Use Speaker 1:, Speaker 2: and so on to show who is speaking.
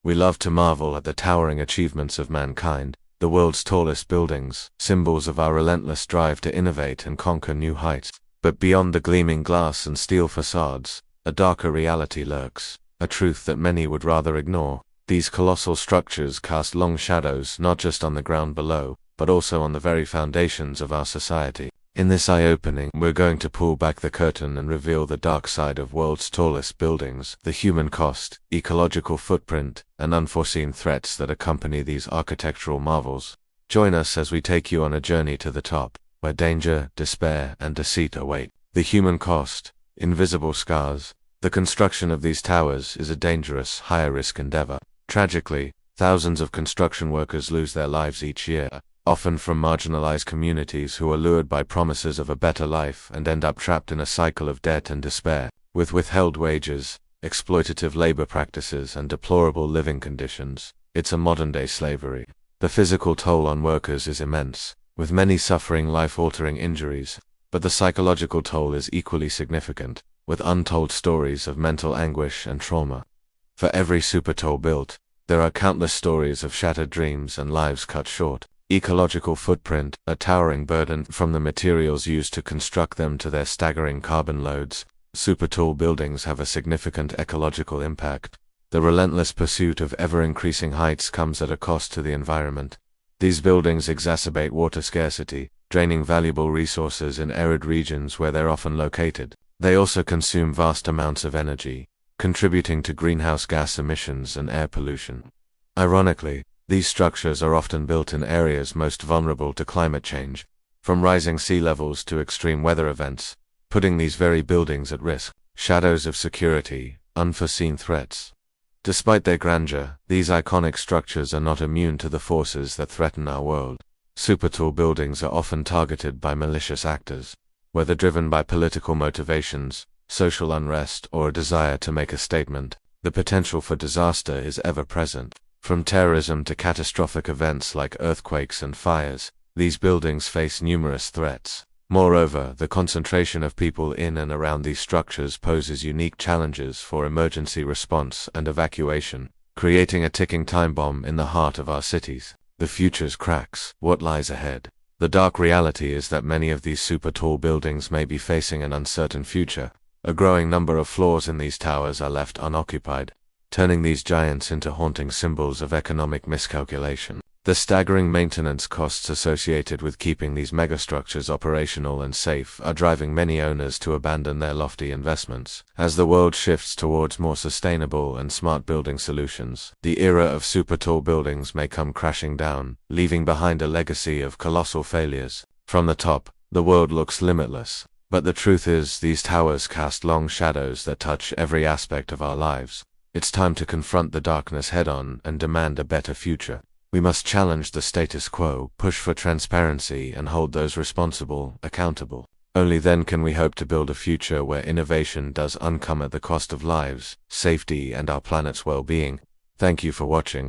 Speaker 1: We love to marvel at the towering achievements of mankind, the world's tallest buildings, symbols of our relentless drive to innovate and conquer new heights. But beyond the gleaming glass and steel facades, a darker reality lurks, a truth that many would rather ignore. These colossal structures cast long shadows not just on the ground below, but also on the very foundations of our society. In this eye-opening, we're going to pull back the curtain and reveal the dark side of world's tallest buildings, the human cost, ecological footprint, and unforeseen threats that accompany these architectural marvels. Join us as we take you on a journey to the top, where danger, despair, and deceit await. The human cost, invisible scars. The construction of these towers is a dangerous, high-risk endeavor. Tragically, thousands of construction workers lose their lives each year, often from marginalized communities who are lured by promises of a better life and end up trapped in a cycle of debt and despair. With withheld wages, exploitative labor practices, and deplorable living conditions, it's a modern-day slavery. The physical toll on workers is immense, with many suffering life-altering injuries, but the psychological toll is equally significant, with untold stories of mental anguish and trauma. For every super tall built, there are countless stories of shattered dreams and lives cut short. Ecological footprint, a towering burden from the materials used to construct them to their staggering carbon loads. Super tall buildings have a significant ecological impact. The relentless pursuit of ever-increasing heights comes at a cost to the environment. These buildings exacerbate water scarcity, draining valuable resources in arid regions where they're often located. They also consume vast amounts of energy, contributing to greenhouse gas emissions and air pollution. Ironically, these structures are often built in areas most vulnerable to climate change, from rising sea levels to extreme weather events, putting these very buildings at risk. Shadows of security, unforeseen threats. Despite their grandeur, these iconic structures are not immune to the forces that threaten our world. Super tall buildings are often targeted by malicious actors, whether driven by political motivations, social unrest, or a desire to make a statement. The potential for disaster is ever present. From terrorism to catastrophic events like earthquakes and fires, these buildings face numerous threats. Moreover, the concentration of people in and around these structures poses unique challenges for emergency response and evacuation, creating a ticking time bomb in the heart of our cities. The future's cracks. What lies ahead? The dark reality is that many of these super tall buildings may be facing an uncertain future. A growing number of floors in these towers are left unoccupied, turning these giants into haunting symbols of economic miscalculation. The staggering maintenance costs associated with keeping these megastructures operational and safe are driving many owners to abandon their lofty investments. As the world shifts towards more sustainable and smart building solutions, the era of super tall buildings may come crashing down, leaving behind a legacy of colossal failures. From the top, the world looks limitless, but the truth is these towers cast long shadows that touch every aspect of our lives. It's time to confront the darkness head-on and demand a better future. We must challenge the status quo, push for transparency, and hold those responsible accountable. Only then can we hope to build a future where innovation does come at the cost of lives, safety, and our planet's well-being. Thank you for watching.